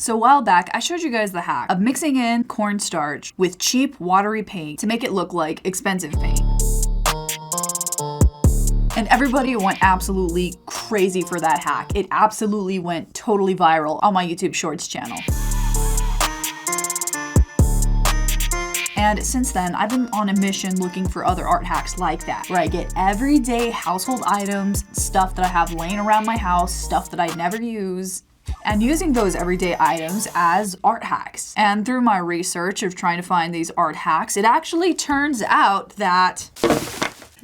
So a while back, I showed you guys the hack of mixing in cornstarch with cheap watery paint to make it look like expensive paint. And everybody went absolutely crazy for that hack. It absolutely went totally viral on my YouTube Shorts channel. And since then, I've been on a mission looking for other art hacks like that, where I get everyday household items, stuff that I have laying around my house, stuff that I never use, and using those everyday items as art hacks. And through my research of trying to find these art hacks, it actually turns out that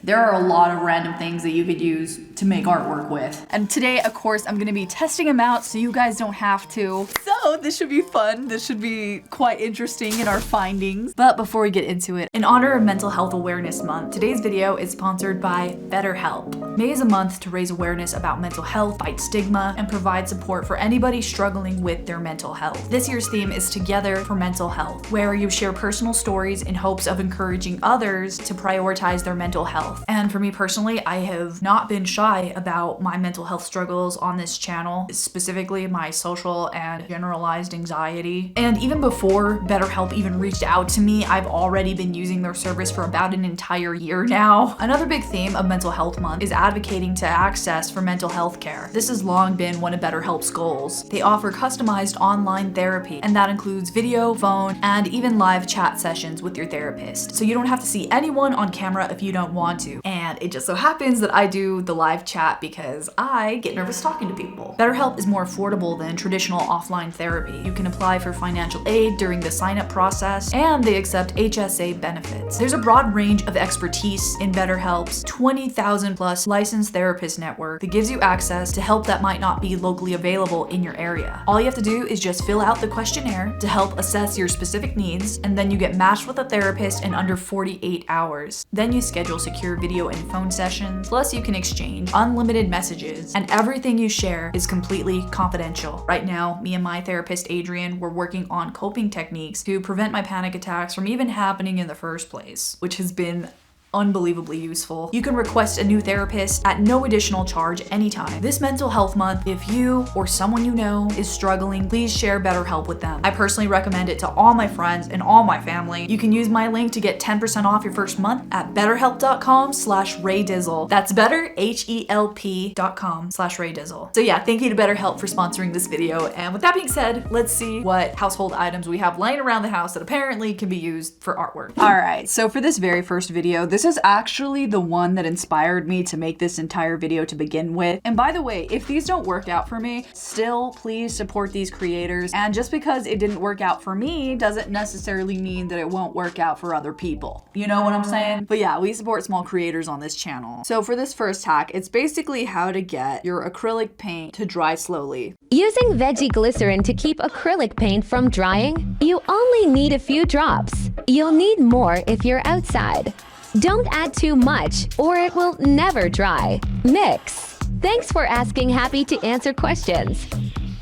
there are a lot of random things that you could use to make artwork with. And today, of course, I'm gonna be testing them out so you guys don't have to. So this should be fun. This should be quite interesting in our findings. But before we get into it, in honor of Mental Health Awareness Month, today's video is sponsored by BetterHelp. May is a month to raise awareness about mental health, fight stigma, and provide support for anybody struggling with their mental health. This year's theme is Together for Mental Health, where you share personal stories in hopes of encouraging others to prioritize their mental health. And for me personally, I have not been shy about my mental health struggles on this channel, specifically my social and generalized anxiety. And even before BetterHelp even reached out to me, I've already been using their service for about an entire year now. Another big theme of Mental Health Month is advocating to access for mental health care. This has long been one of BetterHelp's goals. They offer customized online therapy, and that includes video, phone, and even live chat sessions with your therapist. So you don't have to see anyone on camera if you don't want to. And it just so happens that I do the live chat because I get nervous talking to people. BetterHelp is more affordable than traditional offline therapy. You can apply for financial aid during the sign-up process, and they accept HSA benefits. There's a broad range of expertise in BetterHelp's 20,000 plus licensed therapist network that gives you access to help that might not be locally available in your area. All you have to do is just fill out the questionnaire to help assess your specific needs, and then you get matched with a therapist in under 48 hours. Then you schedule secure video and phone sessions, plus you can exchange unlimited messages, and everything you share is completely confidential. Right now, me and my therapist Adrian were working on coping techniques to prevent my panic attacks from even happening in the first place, which has been unbelievably useful. You can request a new therapist at no additional charge anytime. This mental health month, if you or someone you know is struggling, please share BetterHelp with them. I personally recommend it to all my friends and all my family. You can use my link to get 10% off your first month at betterhelp.com/RaeDizzle. That's betterhelp.com/RaeDizzle. So yeah, thank you to BetterHelp for sponsoring this video. And with that being said, let's see what household items we have laying around the house that apparently can be used for artwork. All right, so for this very first video, this is actually the one that inspired me to make this entire video to begin with. And by the way, if these don't work out for me, still please support these creators. And just because it didn't work out for me doesn't necessarily mean that it won't work out for other people. You know what I'm saying? But yeah, we support small creators on this channel. So for this first hack, it's basically how to get your acrylic paint to dry slowly. Using veggie glycerin to keep acrylic paint from drying, you only need a few drops. You'll need more if you're outside. Don't add too much, or it will never dry. Mix. Thanks for asking Happy to answer questions.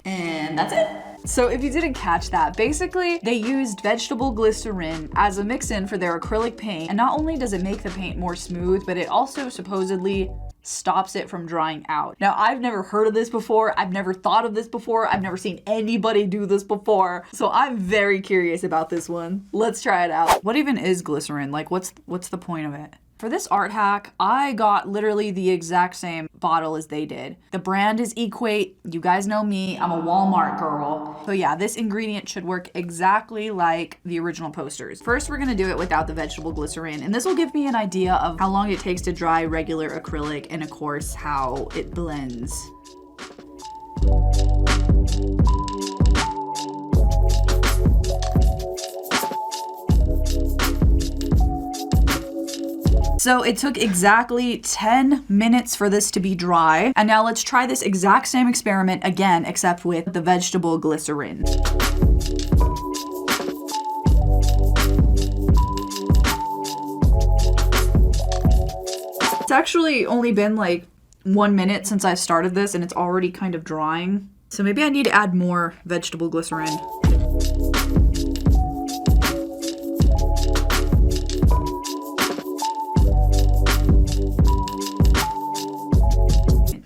And that's it. So if you didn't catch that, basically they used vegetable glycerin as a mix-in for their acrylic paint. And not only does it make the paint more smooth, but it also supposedly stops it from drying out. Now, I've never heard of this before. I've never thought of this before. I've never seen anybody do this before. So I'm very curious about this one. Let's try it out. What even is glycerin? Like, what's the point of it? For this art hack, I got literally the exact same bottle as they did. The brand is Equate. You guys know me, I'm a Walmart girl. So yeah, this ingredient should work exactly like the original posters. First, we're gonna do it without the vegetable glycerin, and this will give me an idea of how long it takes to dry regular acrylic and of course, how it blends. So it took exactly 10 minutes for this to be dry. And now let's try this exact same experiment again, except with the vegetable glycerin. It's actually only been like 1 minute since I started this and it's already kind of drying. So maybe I need to add more vegetable glycerin.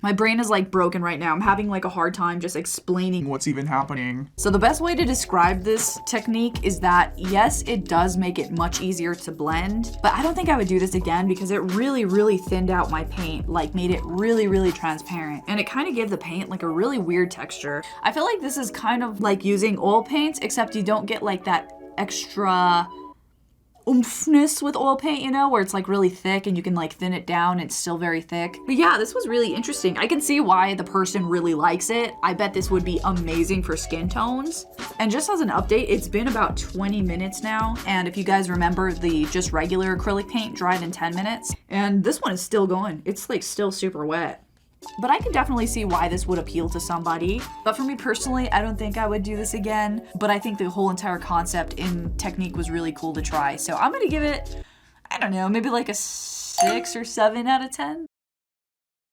My brain is like broken right now. I'm having like a hard time just explaining what's even happening. So the best way to describe this technique is that yes, it does make it much easier to blend, but I don't think I would do this again because it really thinned out my paint, like made it really transparent. And it kind of gave the paint like a really weird texture. I feel like this is kind of like using oil paints, except you don't get like that extra oomphness with oil paint, you know, where it's like really thick and you can like thin it down. It's still very thick. But yeah, this was really interesting. I can see why the person really likes it. I bet this would be amazing for skin tones. And just as an update, it's been about 20 minutes now. And if you guys remember, the just regular acrylic paint dried in 10 minutes. And this one is still going. It's like still super wet. But I can definitely see why this would appeal to somebody. But for me personally, I don't think I would do this again. But I think the whole entire concept in technique was really cool to try. So I'm gonna give it, I don't know, maybe like a 6 or 7 out of 10.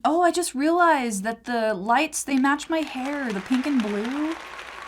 Oh, I just realized that the lights, they match my hair, the pink and blue.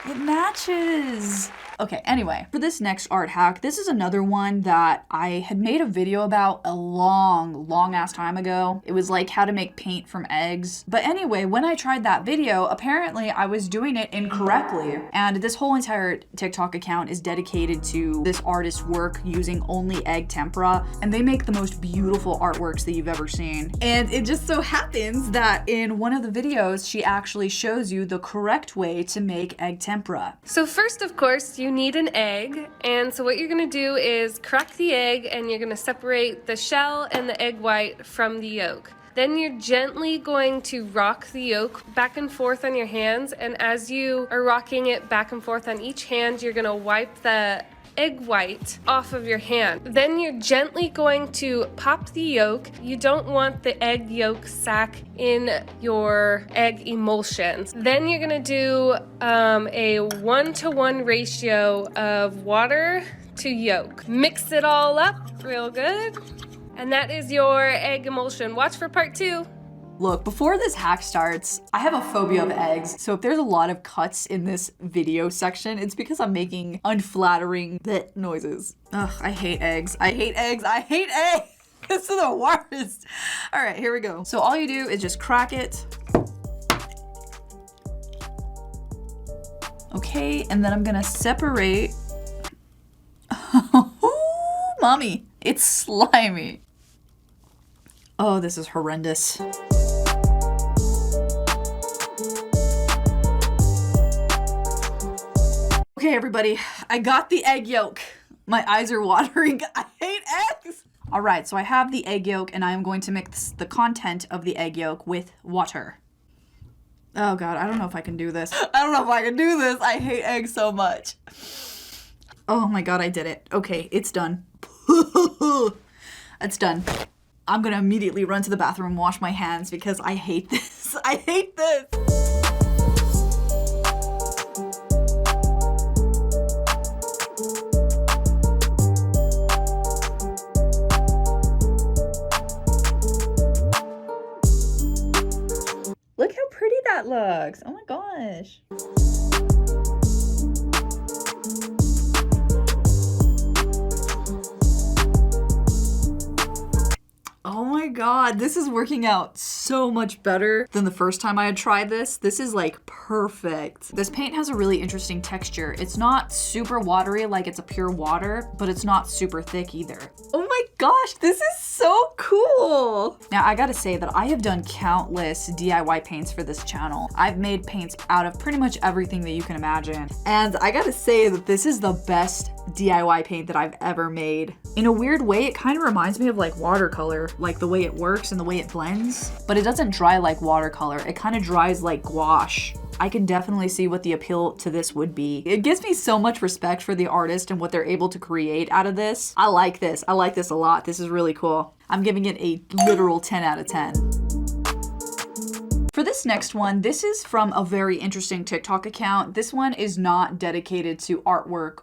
It matches. Okay, anyway, for this next art hack, this is another one that I had made a video about a long ass time ago. It was like how to make paint from eggs. But anyway, when I tried that video, apparently I was doing it incorrectly. And this whole entire TikTok account is dedicated to this artist's work using only egg tempera. And they make the most beautiful artworks that you've ever seen. And it just so happens that in one of the videos, she actually shows you the correct way to make egg tempera. So first, of course, you need an egg, and so what you're going to do is crack the egg and you're going to separate the shell and the egg white from the yolk. Then you're gently going to rock the yolk back and forth on your hands, and as you are rocking it back and forth on each hand, you're going to wipe the egg white off of your hand. Then you're gently going to pop the yolk. You don't want the egg yolk sac in your egg emulsions. Then you're gonna do a 1-to-1 ratio of water to yolk. Mix it all up real good. And that is your egg emulsion. Watch for part 2. Look, before this hack starts, I have a phobia of eggs, so if there's a lot of cuts in this video section, it's because I'm making unflattering bleh noises. Ugh, I hate eggs. I hate eggs. I hate eggs. This is the worst. All right, here we go. So all you do is just crack it. Okay, and then I'm gonna separate. Oh, mommy, it's slimy. Oh, this is horrendous. Okay, everybody, I got the egg yolk. My eyes are watering. I hate eggs. All right, so I have the egg yolk and I am going to mix the content of the egg yolk with water. Oh God, I don't know if I can do this. I don't know if I can do this. I hate eggs so much. Oh my God, I did it. Okay, it's done. It's done. I'm gonna immediately run to the bathroom and wash my hands because I hate this. I hate this. Look how pretty that looks. Oh my gosh. Oh my God, this is working out so much better than the first time I had tried this. This is like perfect. This paint has a really interesting texture. It's not super watery like it's a pure water, but it's not super thick either. Oh my gosh, this is so cool. Now I gotta say that I have done countless DIY paints for this channel. I've made paints out of pretty much everything that you can imagine. And I gotta say that this is the best DIY paint that I've ever made. In a weird way, it kind of reminds me of like watercolor, like the way it works and the way it blends, but it doesn't dry like watercolor. It kind of dries like gouache. I can definitely see what the appeal to this would be. It gives me so much respect for the artist and what they're able to create out of this. I like this. I like this a lot. This is really cool. I'm giving it a literal 10 out of 10. For this next one, this is from a very interesting TikTok account. This one is not dedicated to artwork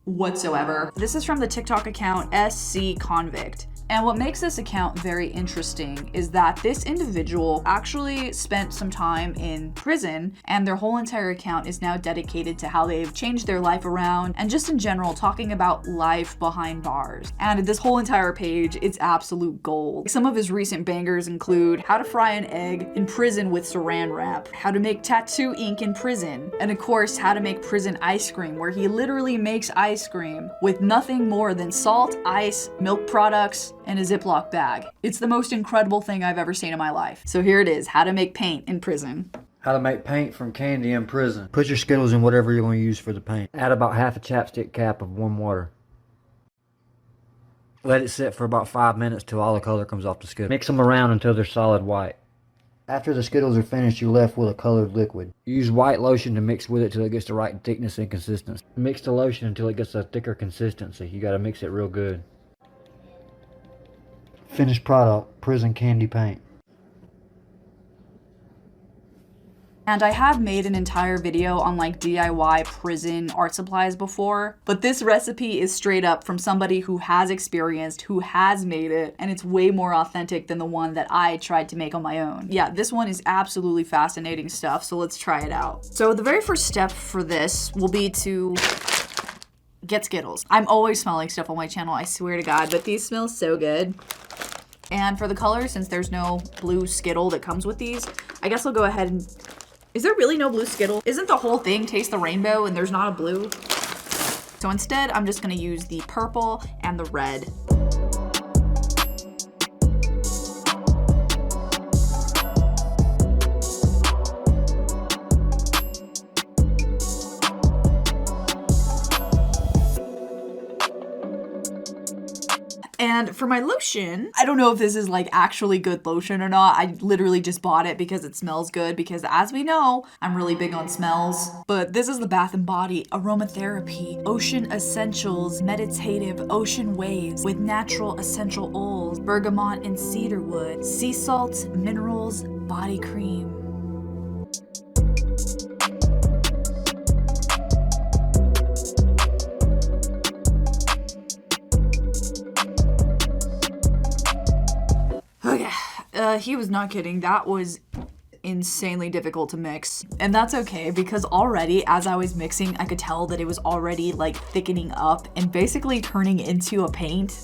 whatsoever. This is from the TikTok account SC Convict. And what makes this account very interesting is that this individual actually spent some time in prison, and their whole entire account is now dedicated to how they've changed their life around and just in general talking about life behind bars. And this whole entire page, it's absolute gold. Some of his recent bangers include how to fry an egg in prison with saran wrap, how to make tattoo ink in prison, and of course how to make prison ice cream, where he literally makes ice cream with nothing more than salt, ice, milk products, and a Ziploc bag. It's the most incredible thing I've ever seen in my life. So here it is, how to make paint in prison. How to make paint from candy in prison. Put your Skittles in whatever you're going to use for the paint. Add about half a chapstick cap of warm water. Let it sit for about 5 minutes till all the color comes off the Skittles. Mix them around until they're solid white. After the Skittles are finished, you're left with a colored liquid. Use white lotion to mix with it till it gets the right thickness and consistency. Mix the lotion until it gets a thicker consistency. You gotta mix it real good. Finished product, prison candy paint. And I have made an entire video on like DIY prison art supplies before, but this recipe is straight up from somebody who has experienced, who has made it, and it's way more authentic than the one that I tried to make on my own. Yeah, this one is absolutely fascinating stuff, so let's try it out. So the very first step for this will be to get Skittles. I'm always smelling stuff on my channel, I swear to God, but these smell so good. And for the color, since there's no blue Skittle that comes with these, I guess I'll go ahead and... Is there really no blue Skittle? Isn't the whole thing Taste the Rainbow and there's not a blue? So instead, I'm just gonna use the purple and the red. And for my lotion, I don't know if this is like actually good lotion or not. I literally just bought it because it smells good, because as we know, I'm really big on smells. But this is the Bath & Body Aromatherapy Ocean Essentials Meditative Ocean Waves with natural essential oils, bergamot and cedarwood, sea salts, minerals, body cream. He was not kidding. That was insanely difficult to mix. And that's okay, because already as I was mixing, I could tell that it was already like thickening up and basically turning into a paint.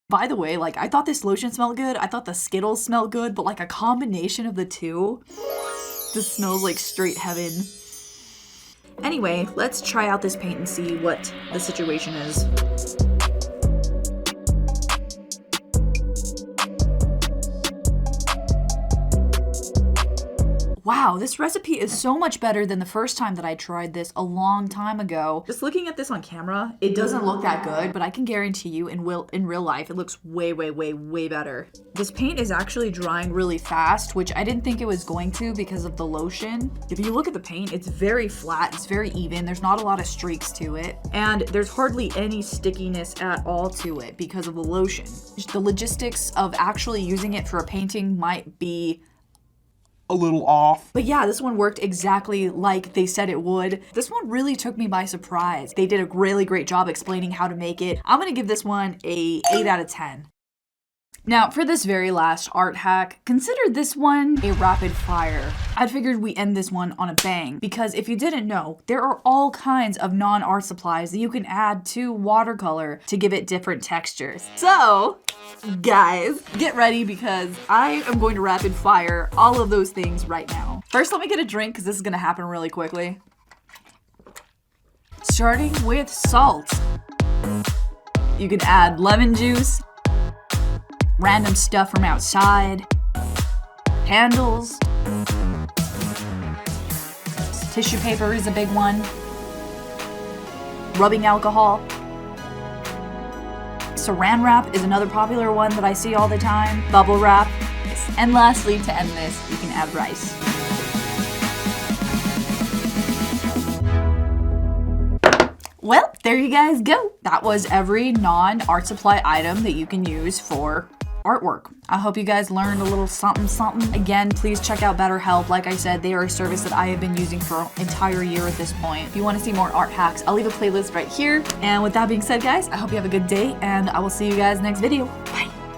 By the way, like I thought this lotion smelled good. I thought the Skittles smelled good, but like a combination of the two, this smells like straight heaven. Anyway, let's try out this paint and see what the situation is. Wow, this recipe is so much better than the first time that I tried this a long time ago. Just looking at this on camera, it doesn't look that good, but I can guarantee you in real life, it looks way, way, way, way better. This paint is actually drying really fast, which I didn't think it was going to because of the lotion. If you look at the paint, it's very flat, it's very even, there's not a lot of streaks to it, and there's hardly any stickiness at all to it because of the lotion. The logistics of actually using it for a painting might be a little off. But yeah, this one worked exactly like they said it would. This one really took me by surprise. They did a really great job explaining how to make it. I'm gonna give this one a 8 out of 10. Now, for this very last art hack, consider this one a rapid fire. I figured we end this one on a bang, because if you didn't know, there are all kinds of non-art supplies that you can add to watercolor to give it different textures. So, guys, get ready because I am going to rapid fire all of those things right now. First, let me get a drink because this is gonna happen really quickly. Starting with salt. You can add lemon juice, random stuff from outside, candles, tissue paper is a big one, rubbing alcohol, saran wrap is another popular one that I see all the time, bubble wrap, and lastly, to end this, you can add rice. Well, there you guys go. That was every non-art supply item that you can use for artwork. I hope you guys learned a little something. Again, please check out BetterHelp. Like I said, they are a service that I have been using for an entire year at this point. If you want to see more art hacks, I'll leave a playlist right here. And with that being said, guys, I hope you have a good day and I will see you guys next video. Bye.